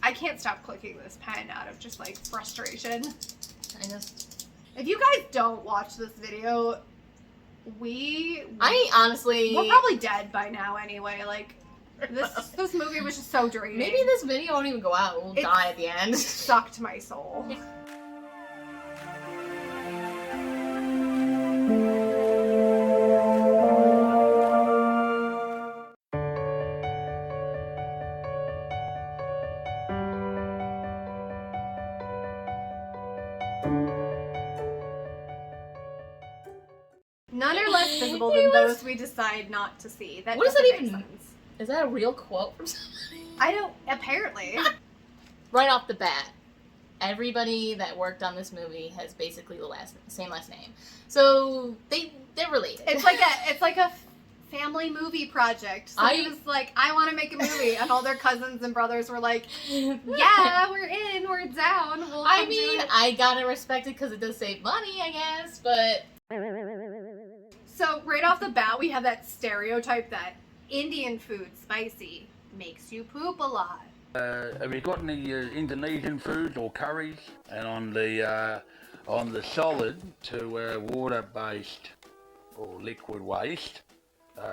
I can't stop clicking this pen out of just like frustration. If you guys don't watch this video, I honestly... we're probably dead by now anyway. Like, this movie was just so draining. Maybe this video won't even go out. We'll die at the end. Sucked my soul. None are less visible than those we decide not to see. That what does that make even? Sense. Is that a real quote from somebody? I don't. Apparently. Right off the bat, everybody that worked on this movie has basically the same last name, so they're related. It's like a family movie project. Somebody was like, I want to make a movie, and all their cousins and brothers were like, yeah, we're in, we're down. I mean, I gotta respect it because it does save money, I guess, but. So right off the bat, we have that stereotype that Indian food, spicy, makes you poop a lot. Have you got any Indonesian foods or curries? And on the solid to water-based or liquid waste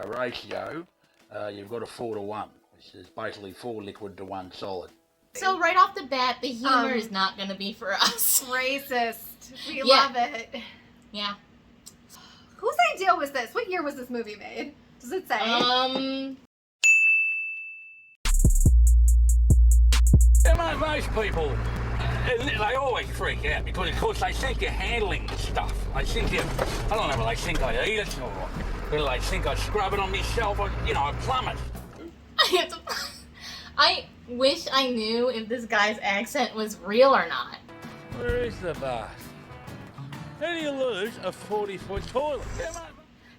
ratio, you've got a 4:1, which is basically 4 liquid to 1 solid. So right off the bat, the humor is not going to be for us. Racist. We love it. Yeah. Whose idea was this? What year was this movie made? Does it say? Most people, they always freak out because, of course, they think you're handling the stuff. They think I don't know, they think I eat it, or whether they think I scrub it on myself, or, I plumb it. I wish I knew if this guy's accent was real or not. Where is the bath? How do you lose a 40-foot toilet?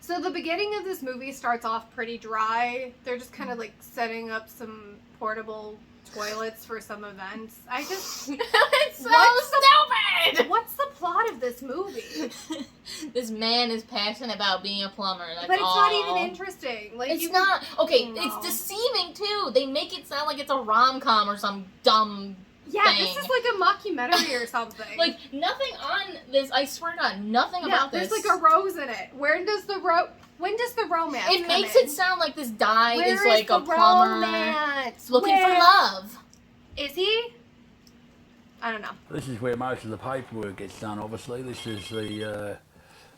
So the beginning of this movie starts off pretty dry. They're just kind of like setting up some portable toilets for some events. It's so stupid! What's the plot of this movie? This man is passionate about being a plumber. That's but it's all. not even interesting. Like it's not. Okay, it's deceiving too. They make it sound like it's a rom-com or some dumb thing. This is like a mockumentary or something. Like, nothing on this, I swear to God, nothing about this. There's like a rose in it. When does the romance It makes in? it sound like this guy is like a plumber looking for love. Is he? I don't know. This is where most of the paperwork gets done, obviously. This is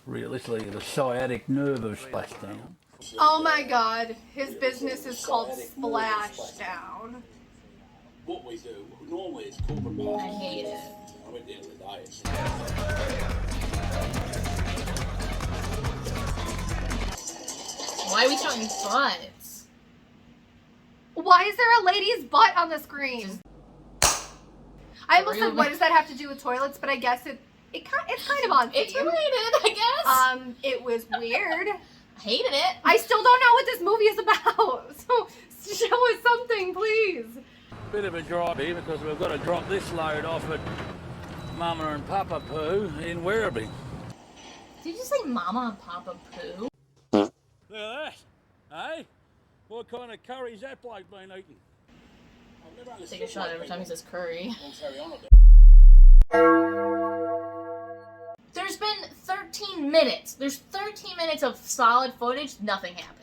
realistically, the sciatic nerve of splashdown. Oh my God. His business is called Splashdown. What we do, normally it's corporate marketing. I hate it. I mean, at the end of the day, it's... Why are we showing butts? Why is there a lady's butt on the screen? I almost said, what does that have to do with toilets? But I guess it's kind of on theme. It's related, I guess. It was weird. I hated it. I still don't know what this movie is about. So show us something, please. Bit of a drive here because we've got to drop this load off at Mama and Papa Poo in Werribee. Did you say Mama and Papa Poo? Look at that, eh? What kind of curry's that bloke been eating? Take a shot every time he says curry. There's been 13 minutes. There's 13 minutes of solid footage. Nothing happens.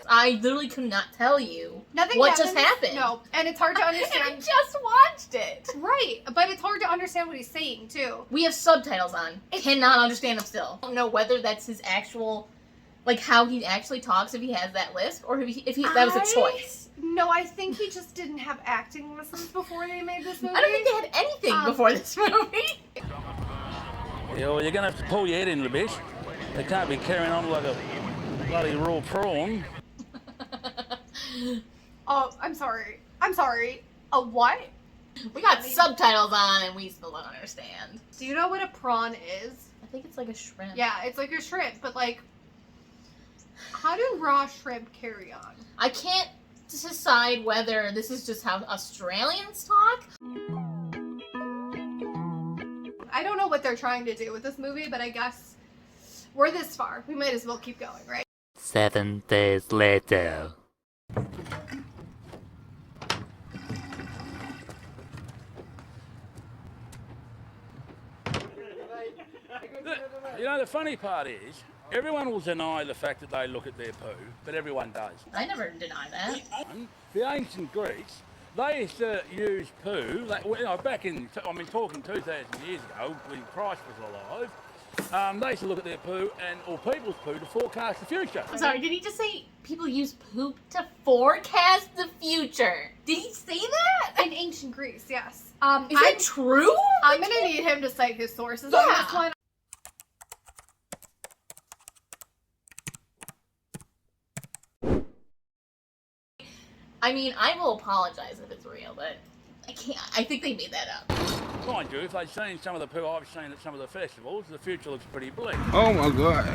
I literally could not tell you what just happened. No, and it's hard to understand. I just watched it. Right, but it's hard to understand what he's saying, too. We have subtitles on. Cannot understand him still. I don't know whether that's his actual, like, how he actually talks if he has that list, or if that was a choice. No, I think he just didn't have acting lessons before they made this movie. I don't think they had anything before this movie. Yeah, well, you're going to have to pull your head in a bit. They can't be carrying on like a bloody raw prawn. Oh, I'm sorry. A what? We got subtitles on and we still don't understand. Do you know what a prawn is? I think it's like a shrimp. Yeah, it's like a shrimp, but like, how do raw shrimp carry on? I can't decide whether this is just how Australians talk. I don't know what they're trying to do with this movie, but I guess we're this far. We might as well keep going, right? 7 days later. You know, the funny part is, everyone will deny the fact that they look at their poo, but everyone does. I never deny that. The ancient Greeks, they used to use poo, like, you know, back in, I mean, talking 2,000 years ago, when Christ was alive, they used to look at their poo or people's poo to forecast the future. I'm sorry, did he just say people use poop to forecast the future? Did he say that? In ancient Greece, yes. Is it true? I'm gonna need him to cite his sources on this one. I mean, I will apologize if it's real, but I can't. I think they made that up. Mind you, if they've seen some of the poo I've seen at some of the festivals, the future looks pretty bleak. Oh my god.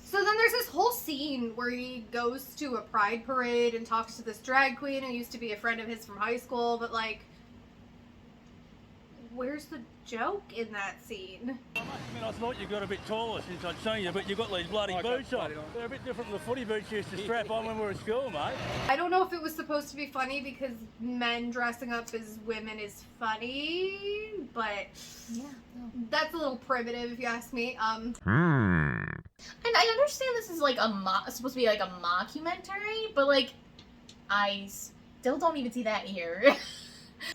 So then there's this whole scene where he goes to a pride parade and talks to this drag queen who used to be a friend of his from high school, but like, where's the joke in that scene? I mean, I thought you got a bit taller since I'd seen you, but you got these bloody boots on. They're a bit different from the footy boots you used to strap on when we were at school, mate. I don't know if it was supposed to be funny because men dressing up as women is funny, but Yeah, no. that's a little primitive if you ask me. And I understand this is like supposed to be like a mockumentary, but like, I still don't even see that here.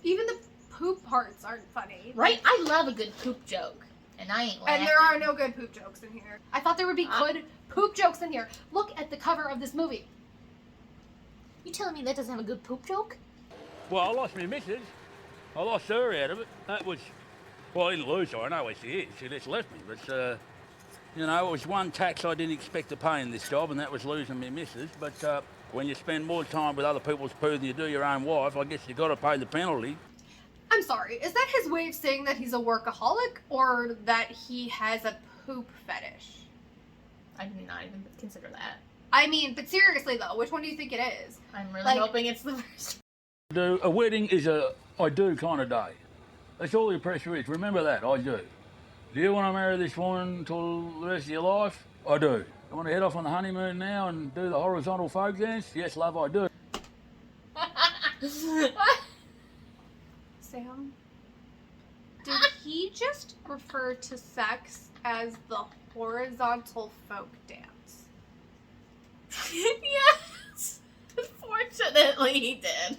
Even the poop parts aren't funny. Right? I love a good poop joke, and I ain't laughing. And there are no good poop jokes in here. I thought there would be good poop jokes in here. Look at the cover of this movie. You telling me that doesn't have a good poop joke? Well, I lost my missus. I lost her out of it. That was, well, I didn't lose her. I know where she is. She just left me. But, you know, it was one tax I didn't expect to pay in this job, and that was losing my missus. But when you spend more time with other people's poo than you do your own wife, I guess you got to pay the penalty. I'm sorry, is that his way of saying that he's a workaholic or that he has a poop fetish? I did not even consider that. I mean, but seriously though, which one do you think it is? I'm really Like- hoping it's the first. A wedding is a I do kind of day. That's all the pressure is. Remember that, I do. Do you want to marry this woman till the rest of your life? I do. You want to head off on the honeymoon now and do the horizontal folk dance? Yes, love, I do. Sam, did he just refer to sex as the horizontal folk dance? Yes! Fortunately, he did.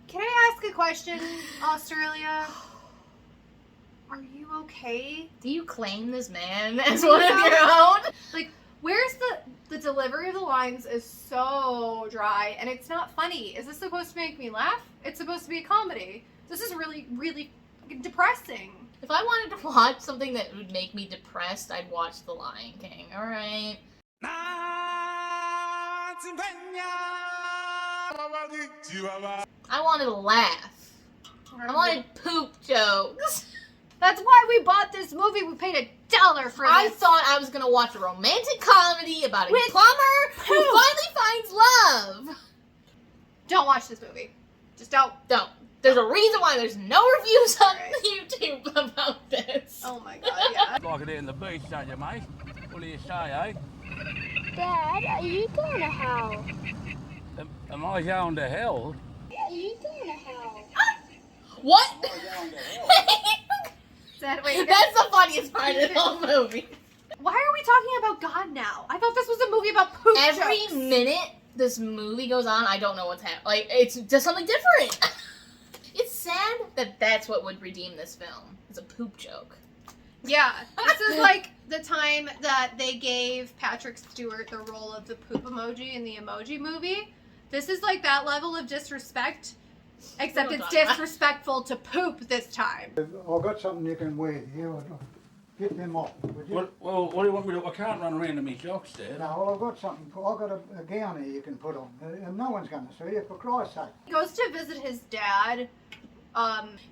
Can I ask a question, Australia? Are you okay? Do you claim this man as one of your own? Like, where's the delivery of the lines is so dry and it's not funny. Is this supposed to make me laugh? It's supposed to be a comedy. This is really, really depressing. If I wanted to watch something that would make me depressed, I'd watch The Lion King, alright? I wanted to laugh. I wanted poop jokes. That's why we bought this movie. We paid $1 for this. I thought I was gonna watch a romantic comedy about a With plumber who poop. finally finds love. Don't watch this movie. Just don't. Don't. There's a reason why there's no reviews on YouTube about this. Oh my god, yeah. Like it in the beach, don't you, mate? What do you say, eh? Dad, are you going to hell? Am I going to hell? Are you going to hell? What? Wait, That's the funniest part of the whole movie. why are we talking about God now? I thought this was a movie about poop Every jokes. minute this movie goes on, I don't know what's happening. Like, it's just something different. It's sad that that's what would redeem this film. It's a poop joke. Yeah, this is like the time that they gave Patrick Stewart the role of the poop emoji in the Emoji Movie. This is like that level of disrespect, except it's disrespectful to poop this time. I've got something you can wear here. Get them off, would you? What do you want me to do? I can't run around in my jocks there. No, well, I've got something. I've got a gown here you can put on. And no one's going to see you, for Christ's sake. He goes to visit his dad.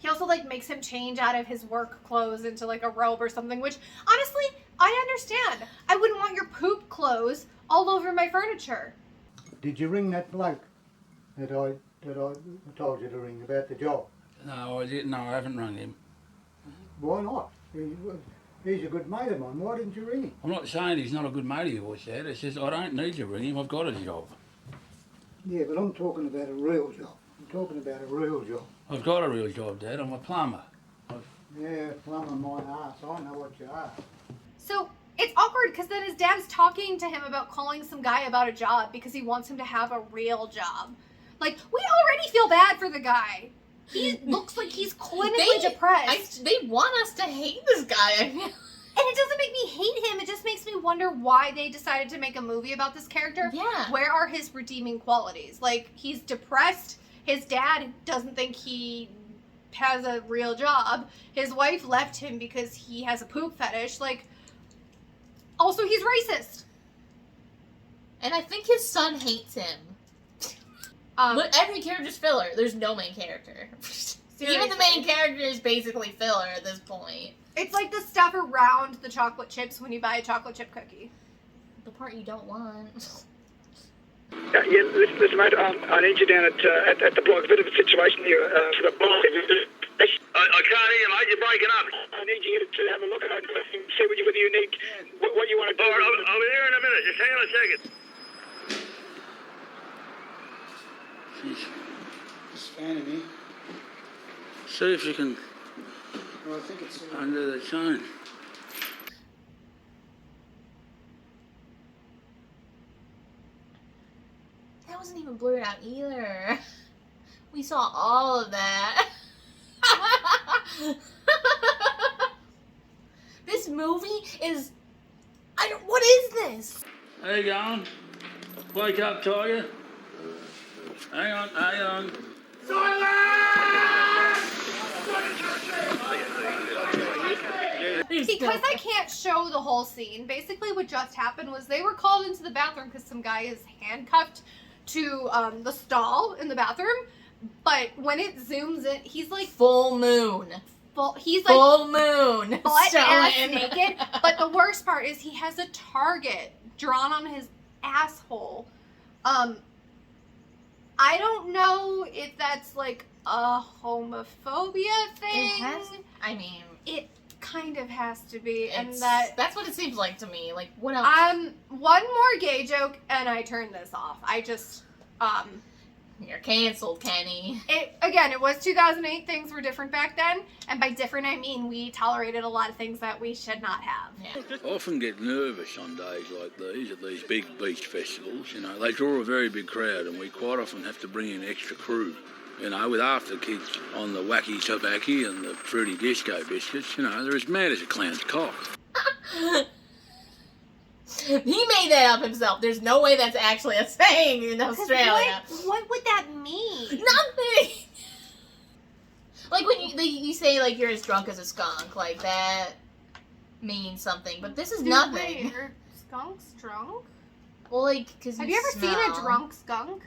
He also like makes him change out of his work clothes into like a robe or something, which honestly, I understand. I wouldn't want your poop clothes all over my furniture. Did you ring that bloke that I told you to ring about the job? No, I didn't. No, I haven't rung him. Why not? He's a good mate of mine. Why didn't you ring him? I'm not saying he's not a good mate of yours, Dad. It's just I don't need to ring him. I've got a job. Yeah, but I'm talking about a real job. I'm talking about a real job. I've got a real job, Dad. I'm a plumber. Yeah, plumber my ass. I know what you are. So it's awkward because then his dad's talking to him about calling some guy about a job because he wants him to have a real job. Like, we already feel bad for the guy. He looks like he's clinically depressed. They want us to hate this guy. And it doesn't make me hate him. It just makes me wonder why they decided to make a movie about this character. Yeah. Where are his redeeming qualities? Like, he's depressed. His dad doesn't think he has a real job. His wife left him because he has a poop fetish. Like, also, he's racist. And I think his son hates him. But every character's filler. There's no main character. Even the main character is basically filler at this point. It's like the stuff around the chocolate chips when you buy a chocolate chip cookie. The part you don't want. Yeah, listen, mate, I need you down at the block. A bit of a situation here for the block. I can't hear you, mate. You're breaking up. I need you to have a look at it and see whether you need what you want to do. All right, I'll be there in a minute. Just hang on a second. It's fanning me. See if you can Well, I think it's... undo the chain. That wasn't even blurred out either. We saw all of that. This movie is... what is this? How you going? Wake up, Tiger. Hang on. Because I can't show the whole scene, basically what just happened was they were called into the bathroom because some guy is handcuffed to the stall in the bathroom, but when it zooms in, he's like Full moon. he's like Full moon. butt ass Showing. naked, but the worst part is he has a target drawn on his asshole. I don't know if that's like a homophobia thing. It has... I mean... It kind of has to be, and that's what it seems like to me. Like, what else? One more gay joke, and I turn this off. I just, You're canceled, Kenny. It was 2008. Things were different back then, and by different I mean we tolerated a lot of things that we should not have. Yeah. I often get nervous on days like these, at these big beach festivals. You know, they draw a very big crowd, and we quite often have to bring in extra crew. You know, with after kids on the wacky tobacco and the fruity disco biscuits, you know, they're as mad as a clown's cock. He made that up himself. There's no way that's actually a saying in Australia. What would that mean? Nothing! Like when you say like you're as drunk as a skunk, like that means something, but this is nothing. Wait, are skunks drunk? Well, like, because Have you ever seen a drunk skunk?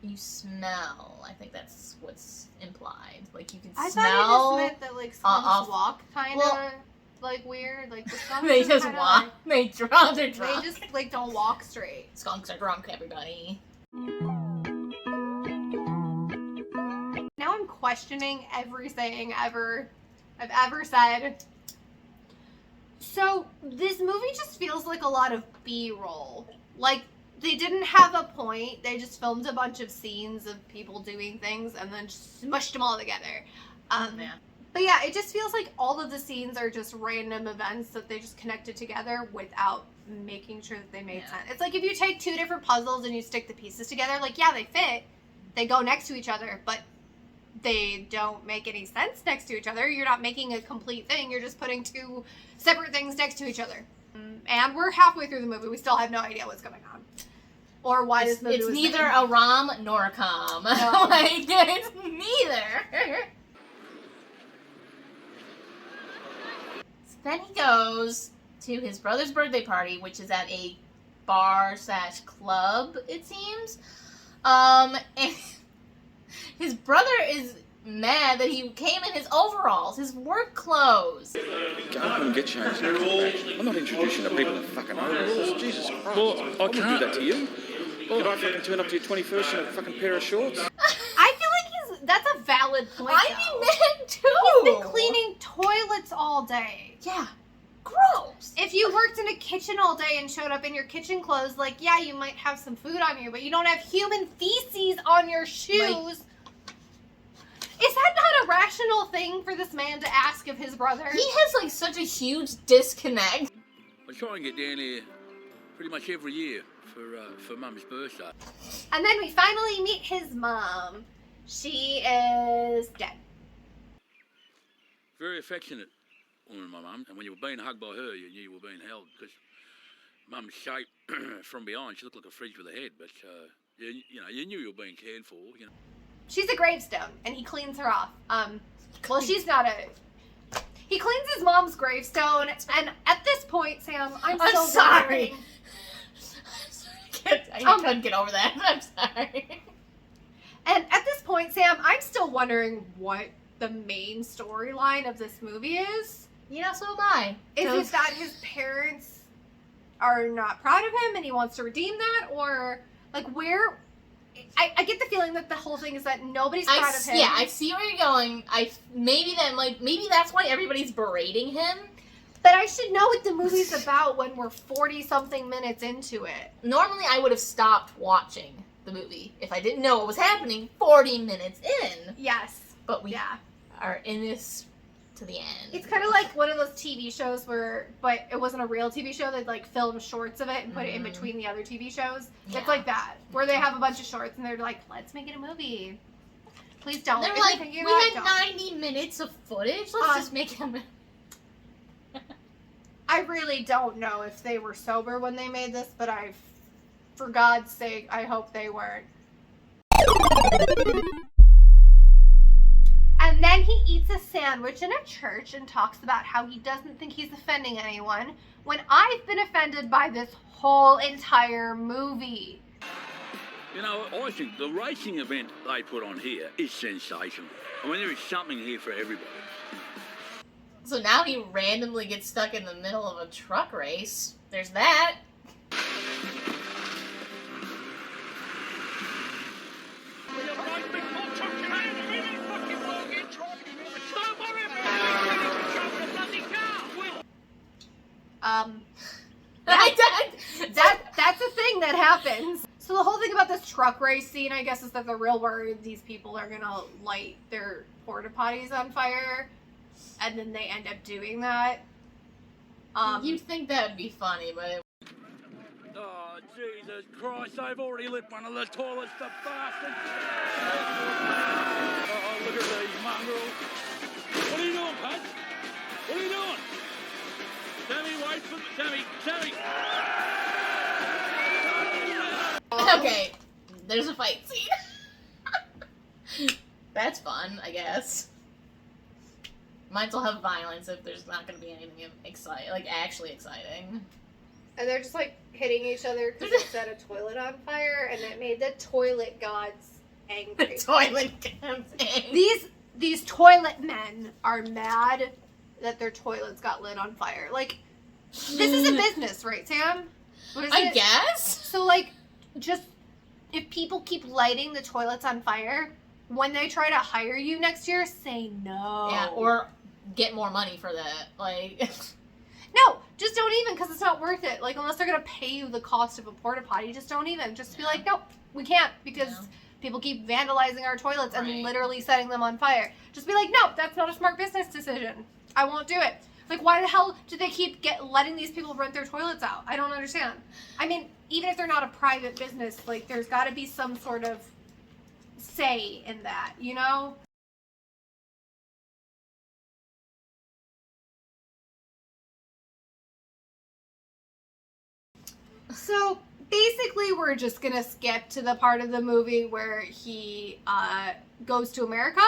You smell. I think that's what's implied. Like you can I smell. thought it just meant that like skunks walk kind of well, like weird. Like the skunks they are just kinda walk. like- They're drunk. They just like don't walk straight. Skunks are drunk, everybody. Now I'm questioning everything I've ever said. So this movie just feels like a lot of B-roll. Like they didn't have a point. They just filmed a bunch of scenes of people doing things and then just smushed them all together. Yeah. But yeah, it just feels like all of the scenes are just random events that they just connected together without making sure that they made sense. It's like if you take two different puzzles and you stick the pieces together, like yeah, they fit. They go next to each other, but they don't make any sense next to each other. You're not making a complete thing. You're just putting two separate things next to each other. And we're halfway through the movie. We still have no idea what's going on. Or why this movie It's was neither made. a rom nor a com. No. Like, it's neither. So then he goes to his brother's birthday party, which is at a bar/club, it seems. And his brother is mad that he came in his overalls, his work clothes. Go home and get changed. I'm not introducing the people in fucking overalls. Jesus Christ. Well, I wouldn't do can't. that to you. Did I fucking turn up to your 21st in a fucking pair of shorts? I feel like that's a valid point. I'd though. be mad too. He's been cleaning toilets all day. Yeah. gross. If you worked in a kitchen all day and showed up in your kitchen clothes, like, yeah, you might have some food on you, but you don't have human feces on your shoes. Is that not a rational thing for this man to ask of his brother? He has, like, such a huge disconnect. I try and get down here pretty much every year for Mum's birthday. And then we finally meet his mom. She is dead. Very affectionate woman, my mum. And when you were being hugged by her, you knew you were being held because Mum's shape from behind, she looked like a fridge with a head. But you knew you were being cared for. You know. She's a gravestone, and he cleans her off. Well, she's not a... He cleans his mom's gravestone, and at this point, Sam, I'm so sorry. I couldn't get over that. I'm sorry. And at this point, Sam, I'm still wondering what the main storyline of this movie is. You know, so am I. Is it that his parents are not proud of him and he wants to redeem that? Or, like, where... I get the feeling that the whole thing is that nobody's proud of him. Yeah, I see where you're going. Maybe that's why everybody's berating him. But I should know what the movie's about when we're 40-something minutes into it. Normally, I would have stopped watching the movie if I didn't know what was happening 40 minutes in. Yes. But we are in this to the end. It's kind of like one of those TV shows but it wasn't a real TV show. They'd like film shorts of it and put it in between the other TV shows. Yeah. It's like that, where they have a bunch of shorts and they're like, let's make it a movie. Please don't. They're like, we had 90 minutes of footage. Let's just make it a movie. I really don't know if they were sober when they made this, but for God's sake, I hope they weren't. And then he eats a sandwich in a church and talks about how he doesn't think he's offending anyone, when I've been offended by this whole entire movie. You know, I think the racing event they put on here is sensational. I mean, there is something here for everybody. So now he randomly gets stuck in the middle of a truck race. There's that. That's a thing that happens. So the whole thing about this truck race scene, I guess, is that they're real worried these people are gonna light their porta potties on fire, and then they end up doing that. You'd think that would be funny, but... Oh, Jesus Christ, they've already lit one of the toilets, the bastards! Oh, look at these mongrels. What are you doing, Pat? What are you doing? Sammy, wait for me. Sammy! Okay, there's a fight scene. That's fun, I guess. Might as well have violence if there's not going to be anything actually exciting. And they're just like hitting each other because they set a toilet on fire, and it made the toilet gods angry. The toilet gods angry. These toilet men are mad that their toilets got lit on fire. Like, this is a business, right, Sam? What is it? I guess. So, like, just if people keep lighting the toilets on fire, when they try to hire you next year, say no. Yeah, or get more money for that. Like, no, just don't even, because it's not worth it. Like, unless they're gonna pay you the cost of a porta potty, just don't even. Just be like, nope, we can't, because people keep vandalizing our toilets and literally setting them on fire. Just be like, no, that's not a smart business decision. I won't do it. Like, why the hell do they keep letting these people rent their toilets out? I don't understand. I mean, even if they're not a private business, like, there's got to be some sort of say in that, you know? So, basically, we're just gonna skip to the part of the movie where he goes to America,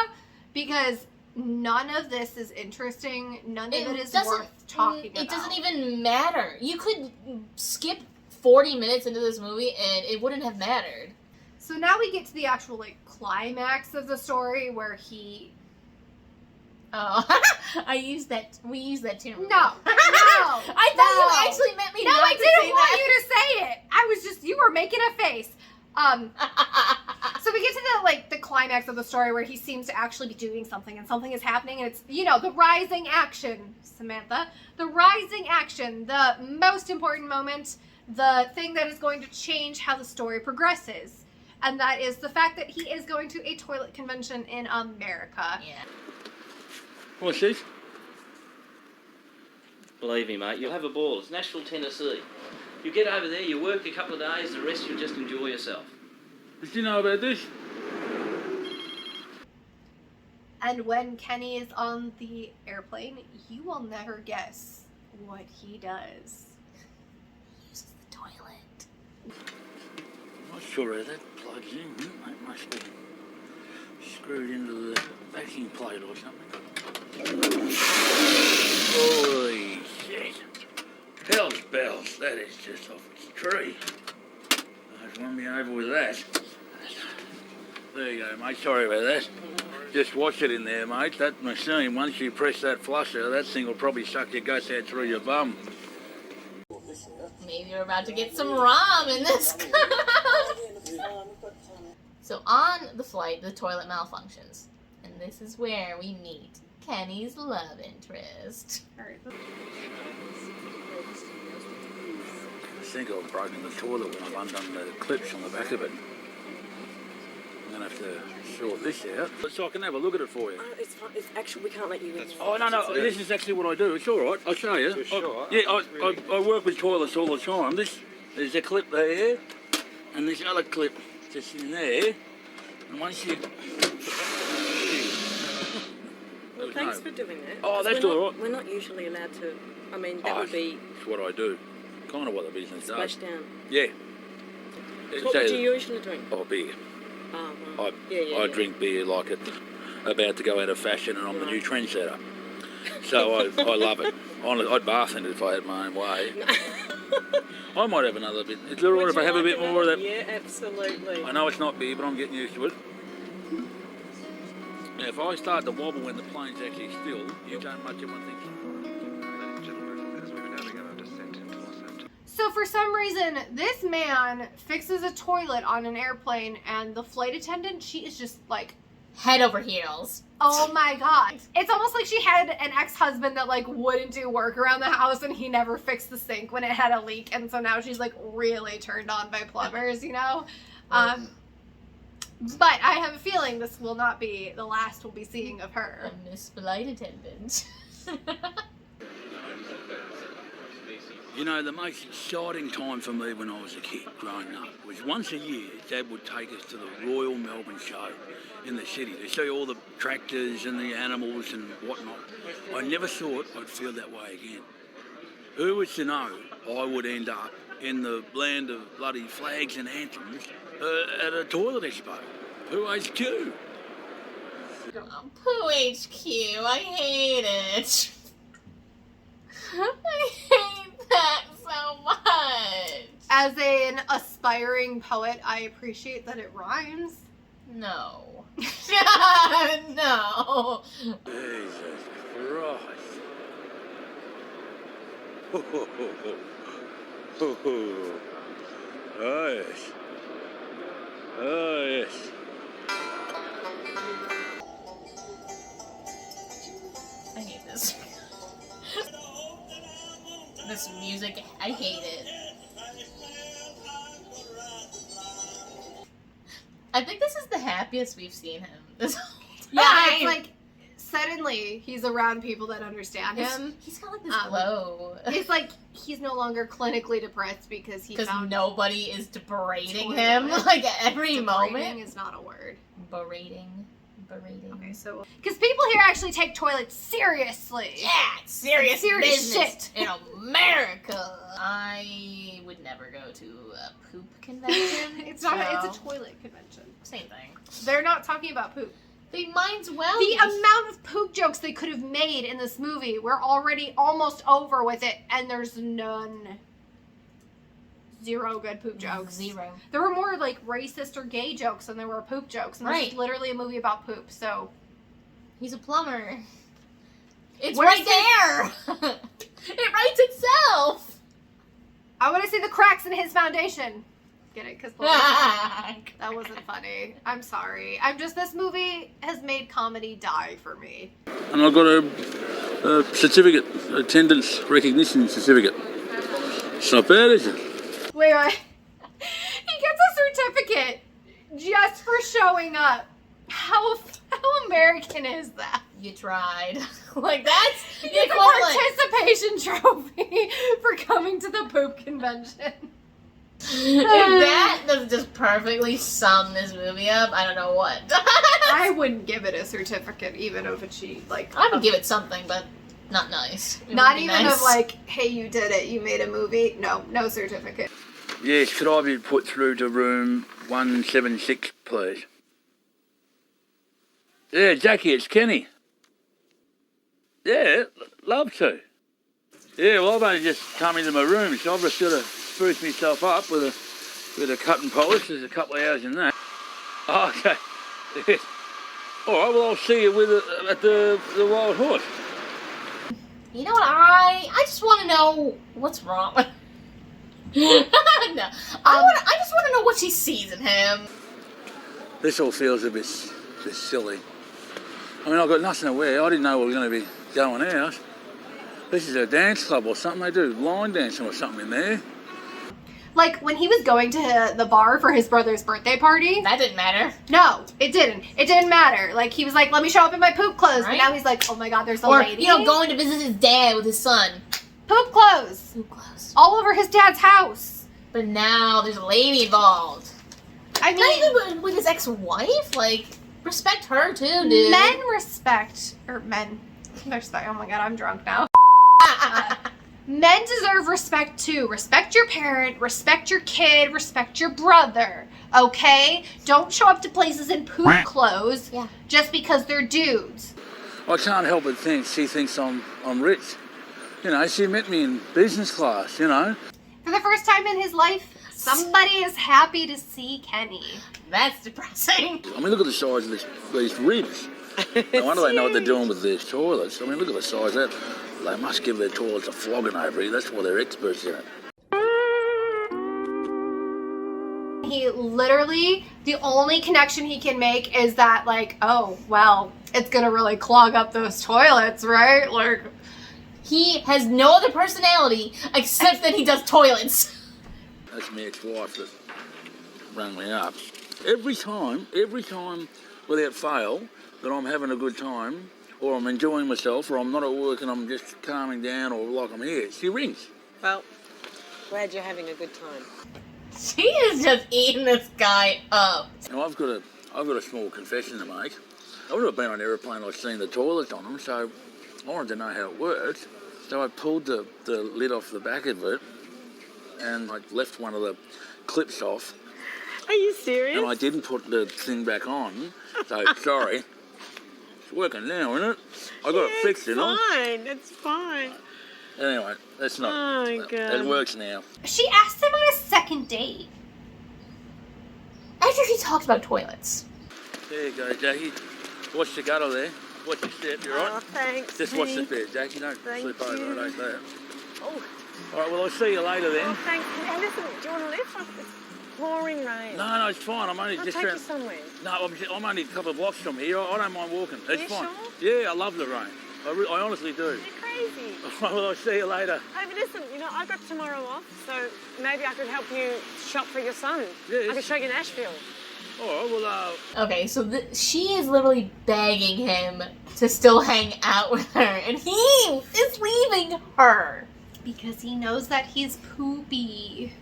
because none of this is interesting. None of it is worth talking about. It doesn't even matter. You could skip 40 minutes into this movie and it wouldn't have mattered. So now we get to the actual, like, climax of the story where he... Oh, we use that term. No. I thought you actually meant me. No, I didn't want you to say it. I was just, you were making a face. So we get to the climax of the story where he seems to actually be doing something and something is happening and it's, you know, the rising action, Samantha, the rising action, the most important moment, the thing that is going to change how the story progresses. And that is the fact that he is going to a toilet convention in America. Yeah. What's this? Believe me, mate, you'll have a ball. It's Nashville, Tennessee. You get over there, you work a couple of days, the rest you'll just enjoy yourself. Did you know about this? And when Kenny is on the airplane, you will never guess what he does. He uses the toilet. I'm not sure how that plugs in. It must be screwed into the backing plate or something. Holy shit. Hell's bells. That is just off its tree. I just won me over with that. There you go, mate. Sorry about that. Just watch it in there, mate. That machine, once you press that flusher, that thing will probably suck your guts out through your bum. Maybe you're about to get some rum in this. So on the flight, the toilet malfunctions. And this is where we meet Kenny's love interest. I think I've broken the toilet when I've undone the clips on the back of it. I'm going to have to sort this out so I can have a look at it for you. Oh, it's fine. It's actually, we can't let you in. Oh, no, this is actually what I do. It's all right. I'll show you. You're sure? I work with toilets all the time. There's a clip there, and this other clip just in there. And once you... Well, thanks for doing that. Oh, that's all right. We're not usually allowed to... I mean, that would be... It's what I do. Kind of what the business does. Splash down. Yeah. What would you usually drink? Oh, beer. Oh, right. I drink beer like it's about to go out of fashion and I'm the new trendsetter. So I love it. I'd bath in it if I had my own way. I might have another bit. Is it all right if I have a bit more of that? Yeah, absolutely. I know it's not beer, but I'm getting used to it. Now, if I start to wobble when the plane's actually still, you don't much of one thing. So for some reason, this man fixes a toilet on an airplane and the flight attendant, she is just like... Head over heels. Oh my god. It's almost like she had an ex-husband that like wouldn't do work around the house and he never fixed the sink when it had a leak, and so now she's like really turned on by plumbers, you know? But I have a feeling this will not be the last we'll be seeing of her. A Miss Flight Attendant. You know, the most exciting time for me when I was a kid growing up was once a year Dad would take us to the Royal Melbourne Show in the city to see all the tractors and the animals and whatnot. I never thought I'd feel that way again. Who was to know I would end up in the land of bloody flags and anthems at a toilet expo? Poo HQ. Oh, Poo HQ, I hate it. I hate that so much. As an aspiring poet, I appreciate that it rhymes. No. No. Jesus Christ. Oh, yes. Oh, yes. I hate this. This music, I hate it. I think this is the happiest we've seen him this whole time. Yeah, it's like suddenly he's around people that understand him. He's got like this glow. It's like he's no longer clinically depressed because nobody is berating him like every moment. Berating is not a word. Berating. Okay, so because people here actually take toilets seriously. Yeah, it's serious business shit in America. I would never go to a poop convention. It's not. It's a toilet convention. Same thing. They're not talking about poop. They might as well. The amount of poop jokes they could have made in this movie, we're already almost over with it, and there's none. Zero good poop jokes. Zero. There were more like racist or gay jokes than there were poop jokes. And this is literally a movie about poop, so. He's a plumber. It's What right is there! It writes itself! I want to see the cracks in his foundation. Get it? Because that wasn't funny. I'm sorry. This movie has made comedy die for me. And I've got a certificate, attendance recognition certificate. It's not bad, is it? Wait. He gets a certificate just for showing up. How American is that? You tried. Like, that's He the gets equivalent. a participation trophy for coming to the poop convention. If that doesn't just perfectly sum this movie up, I don't know what. I wouldn't give it a certificate even of achieved. Like, I would give it something, but not nice. Not even of like, hey, you did it, you made a movie. No certificate. Yes, could I be put through to room 176, please? Yeah, Jackie, it's Kenny. Yeah, love to. Yeah, well, I've only just come into my room, so I've just got to spruce myself up with a cut and polish. There's a couple of hours in that. Oh, okay. Yeah. All right, well, I'll see you at the Wild Horse. You know what? I just want to know what's wrong. No, I just want to know what she sees in him. This all feels a bit silly. I mean, I've got nothing to wear. I didn't know we were going to be going out. This is a dance club or something. They do line dancing or something in there. Like, when he was going to the bar for his brother's birthday party. That didn't matter. No, it didn't. It didn't matter. Like, he was like, let me show up in my poop clothes. Right? But now he's like, oh my god, there's a Or, lady. you know, going to visit his dad with his son. Poop clothes. Poop clothes. All over his dad's house. But now there's a lady involved. I mean, not even with his ex-wife. Like, respect her too, dude. Men respect. Oh my god, I'm drunk now. Men deserve respect too. Respect your parent, respect your kid, respect your brother. Okay? Don't show up to places in poop clothes just because they're dudes. I can't help but think she thinks I'm rich. You know, she met me in business class, you know. For the first time in his life, somebody is happy to see Kenny. That's depressing. I mean, look at the size of these ribs. No wonder they know what they're doing with these toilets. I mean, look at the size of that. They must give their toilets a flogging over here. That's why they're experts in it. He literally, the only connection he can make is that, like, oh, well, it's gonna really clog up those toilets, right? Like, he has no other personality except that he does toilets. That's my ex-wife that rang me up. Every time, without fail, that I'm having a good time, or I'm enjoying myself, or I'm not at work and I'm just calming down, or like I'm here, she rings. Well, glad you're having a good time. She is just eating this guy up. Now, I've got a small confession to make. I've never been on an aeroplane, I've seen the toilets on them, so I wanted to know how it worked. So I pulled the lid off the back of it, and I left one of the clips off. Are you serious? And I didn't put the thing back on, so sorry. It's working now, isn't it? I got it fixed, you know. It's fine. Anyway, that's not. Oh my God. It works now. she asked him on a second date. After he talked about toilets. There you go, Jackie. Watch the gutter there. Watch your step, you right? Oh, thanks. Just watch the bed, Jackie. Don't Thank slip over. you. I don't there. Oh. All right, well, I'll see you later then. Oh, thanks. Hey, listen, do you want to lift? It's pouring rain. No, it's fine. I'm only I'll just take around. you somewhere. No, I'm only a couple of blocks from here. I don't mind walking. It's You fine. sure? Yeah, I love the rain. I honestly do. You're crazy. All right, well, I'll see you later. Hey, but listen, you know, I've got tomorrow off, so maybe I could help you shop for your son. Yes. I could show you Nashville. All right, well, Okay, so she is literally begging him to still hang out with her, and he is leaving her. Because he knows that he's poopy.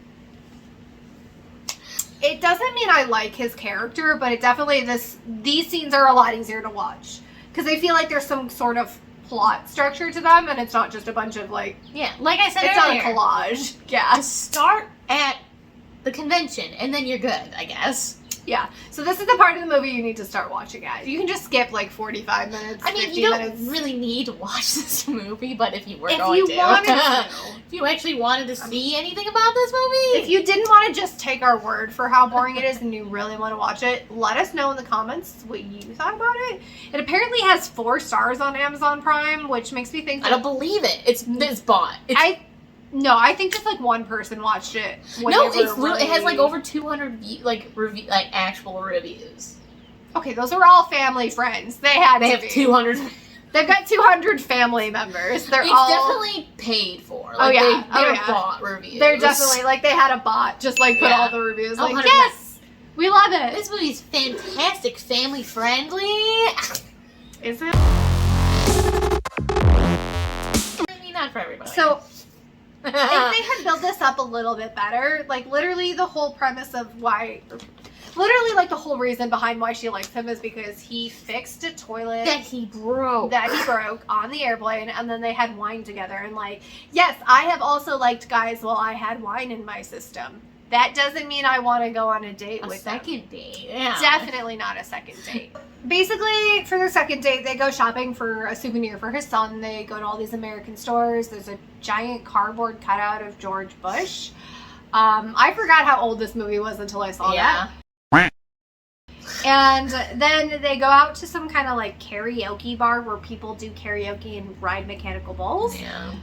It doesn't mean I like his character, but it definitely, these scenes are a lot easier to watch. Because I feel like there's some sort of plot structure to them, and it's not just a bunch of, like... Yeah, like I said it's earlier. not a collage. Yeah. Just start at the convention, and then you're good, I guess. Yeah. So this is the part of the movie you need to start watching at. You can just skip, like, 45 minutes, I mean, 50 you don't minutes. really need to watch this movie, but if you were If going you to. wanted to. If you actually wanted to see anything about this movie. If you didn't want to just take our word for how boring it is and you really want to watch it, let us know in the comments what you thought about it. It apparently has 4 stars on Amazon Prime, which makes me think I don't believe it. It's bought. No, I think just like one person watched it. No, it has like over 200 actual reviews. Okay, those are all family friends. They have 200. They've got 200 family members. It's definitely paid for. Like, they're bought reviews. They're definitely like they had a bot just like put all the reviews. Like 100%. Yes, we love it. This movie's fantastic, family friendly. Is it? Maybe not for everybody. So. If they had built this up a little bit better, like literally the whole premise of why, literally like the whole reason behind why she likes him is because he fixed a toilet that he broke on the airplane, and then they had wine together. And like, yes, I have also liked guys while I had wine in my system. That doesn't mean I want to go on a date with them. Second date, yeah. Definitely not a second date. Basically, for their second date, they go shopping for a souvenir for his son. They go to all these American stores. There's a giant cardboard cutout of George Bush. I forgot how old this movie was until I saw that. And then they go out to some kind of like karaoke bar where people do karaoke and ride mechanical bulls. Yeah.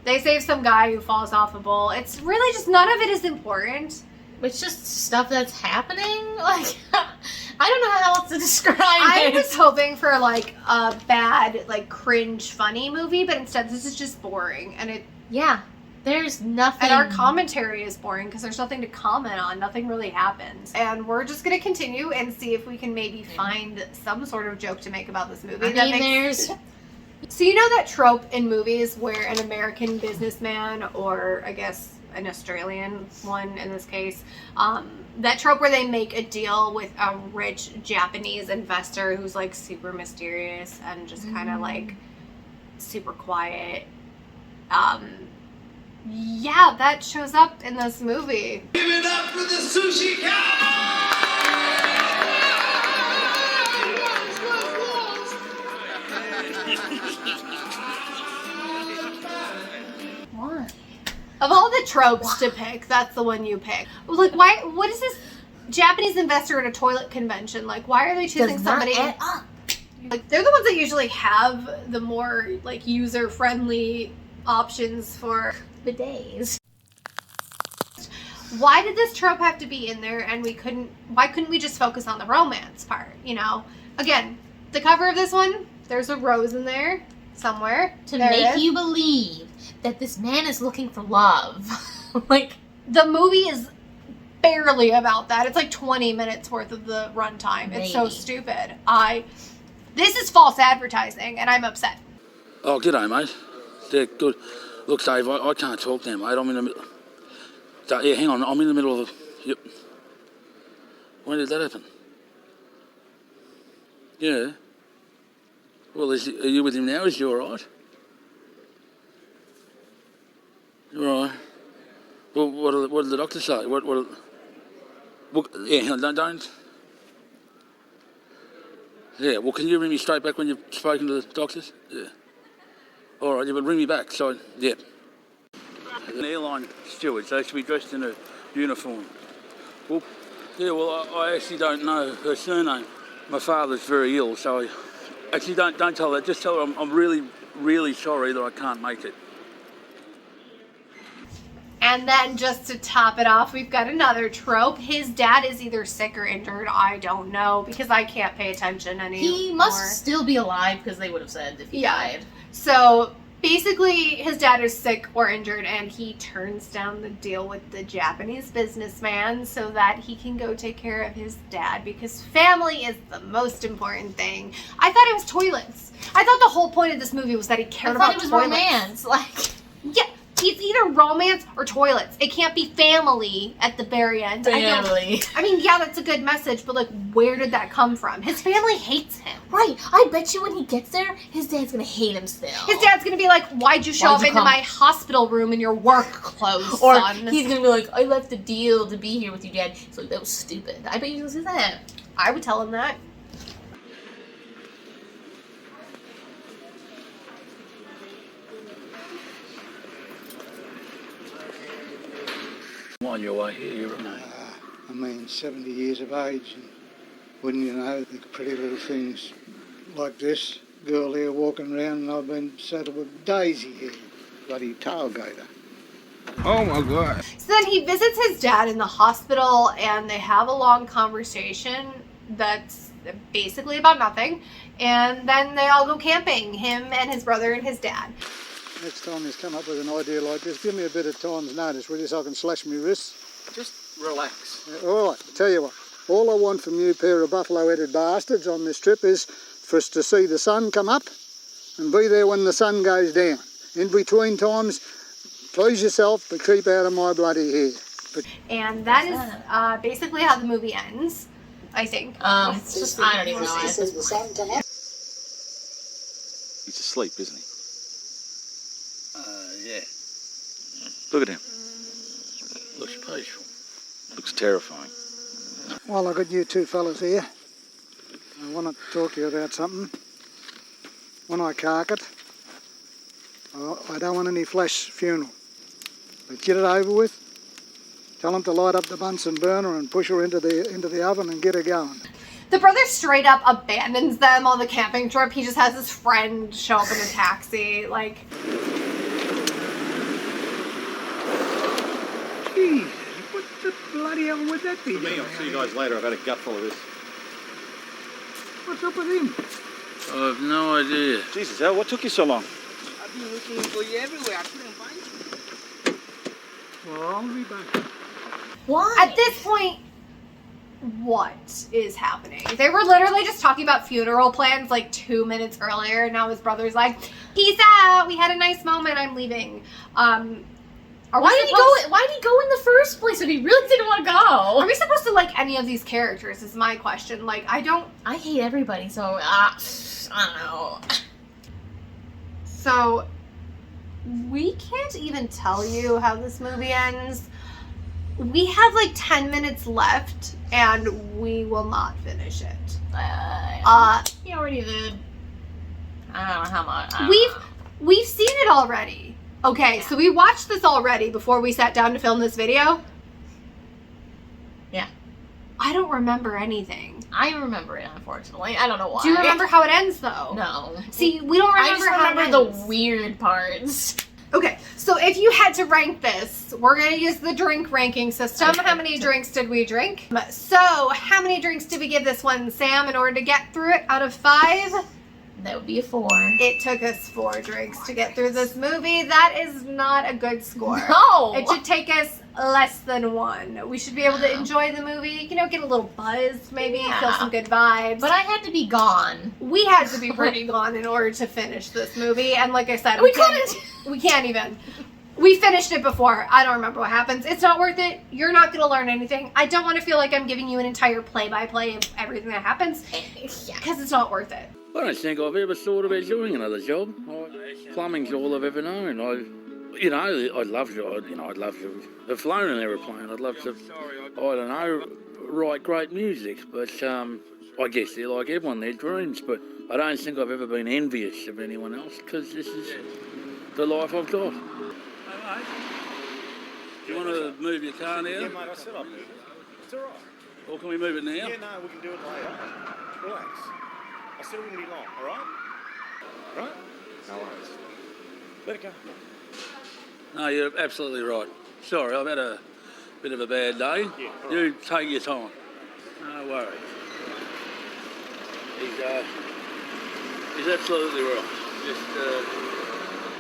They save some guy who falls off a bull. It's really just, none of it is important. It's just stuff that's happening. Like, I don't know how else to describe it. I was hoping for like a bad, like cringe, funny movie, but instead this is just boring. And there's nothing. And our commentary is boring because there's nothing to comment on. Nothing really happens. And we're just gonna continue and see if we can maybe find some sort of joke to make about this movie. So you know that trope in movies where an American businessman, or I guess an Australian one in this case, that trope where they make a deal with a rich Japanese investor who's like super mysterious and just kind of like super quiet. Yeah, that shows up in this movie. Give it up for the sushi What? Of all the tropes to pick, that's the one you pick. Like, why? What is this Japanese investor at a toilet convention? Like, why are they choosing somebody? Like, they're the ones that usually have the more like user-friendly options for bidets. Why did this trope have to be in there? And why couldn't we just focus on the romance part? You know, again, the cover of this one, there's a rose in there somewhere to make you believe that this man is looking for love. Like, the movie is barely about that. It's like 20 minutes worth of the runtime. It's so stupid. This is false advertising, and I'm upset. Oh, g'day, mate. Yeah, good. Look, Dave, I can't talk now, mate. I'm in the middle. Yeah, hang on. I'm in the middle of. Yep. When did that happen? Yeah. Well, are you with him now? Is he all right? Right. Well, what did the doctor say? Well, yeah, hang on, don't. Yeah, well, can you ring me straight back when you've spoken to the doctors? Yeah. All right, yeah, but ring me back, so, yeah. An airline steward, so she should be dressed in a uniform. Well, yeah, well, I actually don't know her surname. My father's very ill, so actually don't tell her. Just tell her I'm really, really sorry that I can't make it. And then just to top it off, we've got another trope. His dad is either sick or injured. I don't know, because I can't pay attention anymore. He must still be alive, because they would have said if he died. So basically, his dad is sick or injured, and he turns down the deal with the Japanese businessman so that he can go take care of his dad, because family is the most important thing. I thought it was toilets. I thought the whole point of this movie was that he cared about toilets. I thought it was romance. Like, yeah. It's either romance or toilets. It can't be family at the very end. Family. I mean, yeah, that's a good message, but like, where did that come from? His family hates him. Right. I bet you when he gets there, his dad's gonna hate him still. His dad's gonna be like, why'd you show up into my hospital room in your work clothes, or son? He's gonna be like, I left the deal to be here with you, Dad. He's like, that was stupid. I bet you say that. I would tell him that. On your way here, you're I mean, 70 years of age, and wouldn't you know, the pretty little things like this girl here walking around, and I've been saddled with Daisy here, bloody tailgater. Oh my God. So then he visits his dad in the hospital and they have a long conversation that's basically about nothing. And then they all go camping, him and his brother and his dad. Next time you come up with an idea like this, give me a bit of time's notice, will you, so I can slash my wrists? Just relax. All right, tell you what. All I want from you pair of buffalo-headed bastards on this trip is for us to see the sun come up and be there when the sun goes down. In between times, please yourself, but keep out of my bloody hair. And that is basically how the movie ends, I think. I don't even know. He's asleep, isn't he? Yeah. Look at him. Looks peaceful. Looks terrifying. While I got you two fellas here, I want to talk to you about something. When I cark it, I don't want any flash funeral. But get it over with. Tell them to light up the Bunsen burner and push her into the oven and get her going. The brother straight up abandons them on the camping trip. He just has his friend show up in a taxi. Like, Jeez, what the bloody hell would that be? Me, I'll see you guys later. I've had a gutful of this. What's up with him? I have no idea. Jesus, Al, what took you so long? I've been looking for you everywhere. I couldn't find you. Well, I'll be back. Why? at this point, what is happening? They were literally just talking about funeral plans like 2 minutes earlier, and now his brother's like, peace out, we had a nice moment, I'm leaving. Why did he go in the first place if he really didn't want to go? Are we supposed to like any of these characters is my question. Like, I hate everybody, so I don't know. So we can't even tell you how this movie ends. We have like 10 minutes left and we will not finish it. You already did. I don't know how much. We've seen it already. Okay, so we watched this already before we sat down to film this video. Yeah. I don't remember anything. I remember it, unfortunately. I don't know why. Do you remember how it ends, though? No. See, we don't remember I just remember the weird parts. Okay, so if you had to rank this, we're going to use the drink ranking system. How many drinks did we drink? So, how many drinks did we give this one, Sam, in order to get through it out of 5? That would be a 4. It took us 4 drinks to get through this movie. That is not a good score. No! It should take us less than 1. We should be able to enjoy the movie, you know, get a little buzz, maybe, feel some good vibes. But I had to be gone. We had to be pretty gone in order to finish this movie, and like I said, we couldn't. We can't even. We finished it before. I don't remember what happens. It's not worth it. You're not going to learn anything. I don't want to feel like I'm giving you an entire play-by-play of everything that happens, because it's not worth it. I don't think I've ever thought about doing another job. Plumbing's all I've ever known. I'd love to have flown an aeroplane. I'd love to, write great music. But I guess they're like everyone, their dreams. But I don't think I've ever been envious of anyone else because this is the life I've got. Hey, mate. Do you want to move your car now? Yeah, mate, I'll set up. It's all right. Or can we move it now? Yeah, no, we can do it later. Relax. I said it wouldn't be long, all right? Right? No worries. Let it go. No, you're absolutely right. Sorry, I've had a bit of a bad day. Yeah, You take your time. No worries. He's absolutely right. Just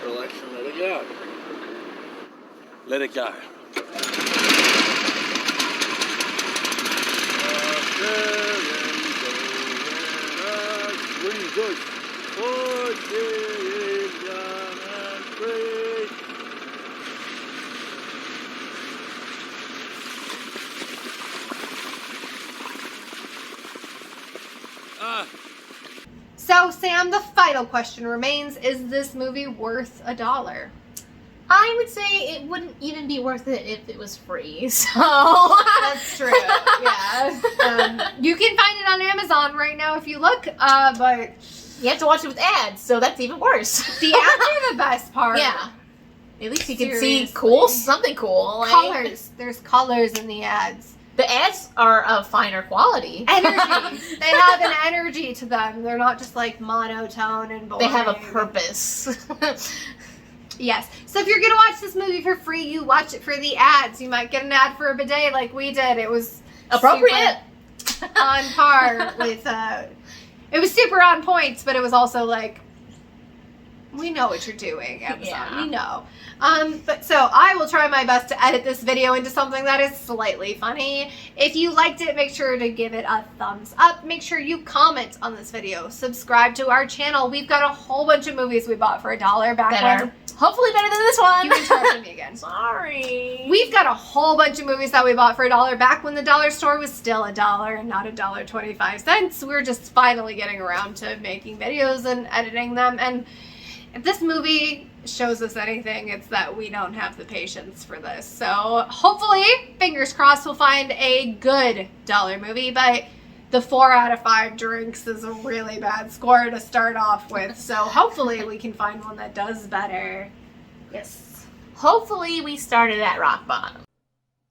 relax and let it go. Let it go. So, Sam, the final question remains, is this movie worth $1? I would say it wouldn't even be worth it if it was free, so... That's true, yeah. You can find it on Amazon right now if you look, but... You have to watch it with ads, so that's even worse. The ads are the best part. Yeah. At least you can Seriously. see something cool. Like, Colors. There's colors in the ads. The ads are of finer quality. Energy. They have an energy to them. They're not just like monotone and boring. They have a purpose. Yes. So if you're going to watch this movie for free, you watch it for the ads. You might get an ad for a bidet like we did. It was appropriate. On par with, it was super on point, but it was also like, we know what you're doing, Amazon. Yeah. We know. But so I will try my best to edit this video into something that is slightly funny. If you liked it, make sure to give it a thumbs up. Make sure you comment on this video. Subscribe to our channel. We've got a whole bunch of movies we bought for $1 back when. Hopefully better than this one. You can charge me again. Sorry. We've got a whole bunch of movies that we bought for $1 back when the dollar store was still $1 and not $1.25. We're just finally getting around to making videos and editing them. And if this movie shows us anything, it's that we don't have the patience for this. So hopefully, fingers crossed, we'll find a good dollar movie. But the 4 out of 5 drinks is a really bad score to start off with. So hopefully we can find one that does better. Yes. Hopefully we started at rock bottom.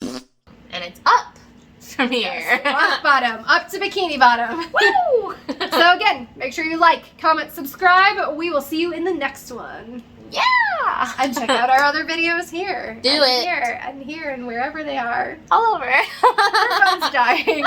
And it's up from here. Yes, rock bottom, up to bikini bottom. Woo! So again, make sure you like, comment, subscribe. We will see you in the next one. Yeah! And check out our other videos here. Do and it. Here, and here, and wherever they are. All over. Our phone's dying.